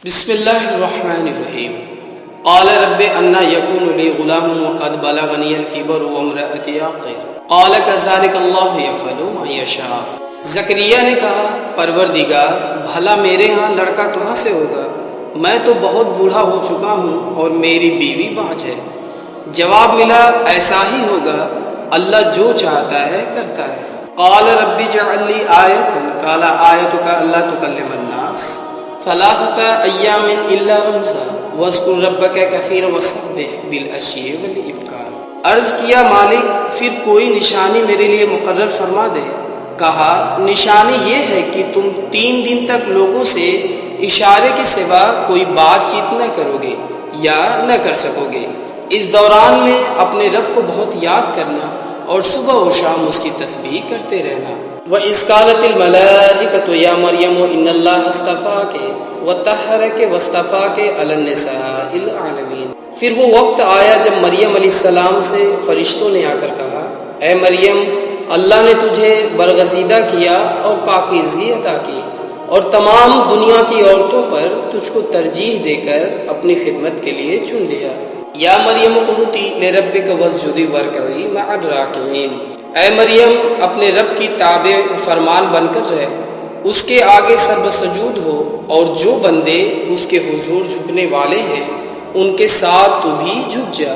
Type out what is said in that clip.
بسم اللہ الرحمن الرحیم قال رب انا یکون لی غلام وقد بلغنی الکبر وامرأتی عاقر قال کذالک اللہ یفعل ما یشاء۔ زکریا نے کہا پروردگار بھلا میرے ہاں لڑکا کہاں سے ہوگا، میں تو بہت بوڑھا ہو چکا ہوں اور میری بیوی بانجھ ہے۔ جواب ملا ایسا ہی ہوگا، اللہ جو چاہتا ہے کرتا ہے۔ قال رب اجعل لی آیۃ قال آیتک الا تکلم الناس ثلاثة ایام الا رمزا واذکر ربک کثیرا وسبح بالعشی والابکار۔ عرض کیا مالک پھر کوئی نشانی میرے لیے مقرر فرما دے۔ کہا نشانی یہ ہے کہ تم 3 دن تک لوگوں سے اشارے کے سوا کوئی بات چیت نہ کرو گے یا نہ کر سکو گے۔ اس دوران میں اپنے رب کو بہت یاد کرنا اور صبح و شام اس کی تسبیح کرتے رہنا۔ وَإِذْ قَالَتِ الْمَلَائِكَةُ يَا مَرْيَمُ إِنَّ اللَّهَ اصْطَفَاكِ وَطَهَّرَكِ وَاصْطَفَاكِ عَلَى النِّسَاءِ الْعَالَمِينَ۔ پھر وہ وقت آیا جب مریم علیہ السلام سے فرشتوں نے آ کر کہا اے مریم اللہ نے تجھے برگزیدہ کیا اور پاکیزگی عطا کی اور تمام دنیا کی عورتوں پر تجھ کو ترجیح دے کر اپنی خدمت کے لیے چن لیا۔ یا مریم قنوتی لربک واسجدی وارکعی مع الراکعین۔ اے مریم اپنے رب کی تابع فرمان بن کر رہ، اس کے آگے سر سجود ہو اور جو بندے اس کے حضور جھکنے والے ہیں ان کے ساتھ تو بھی جھک جا۔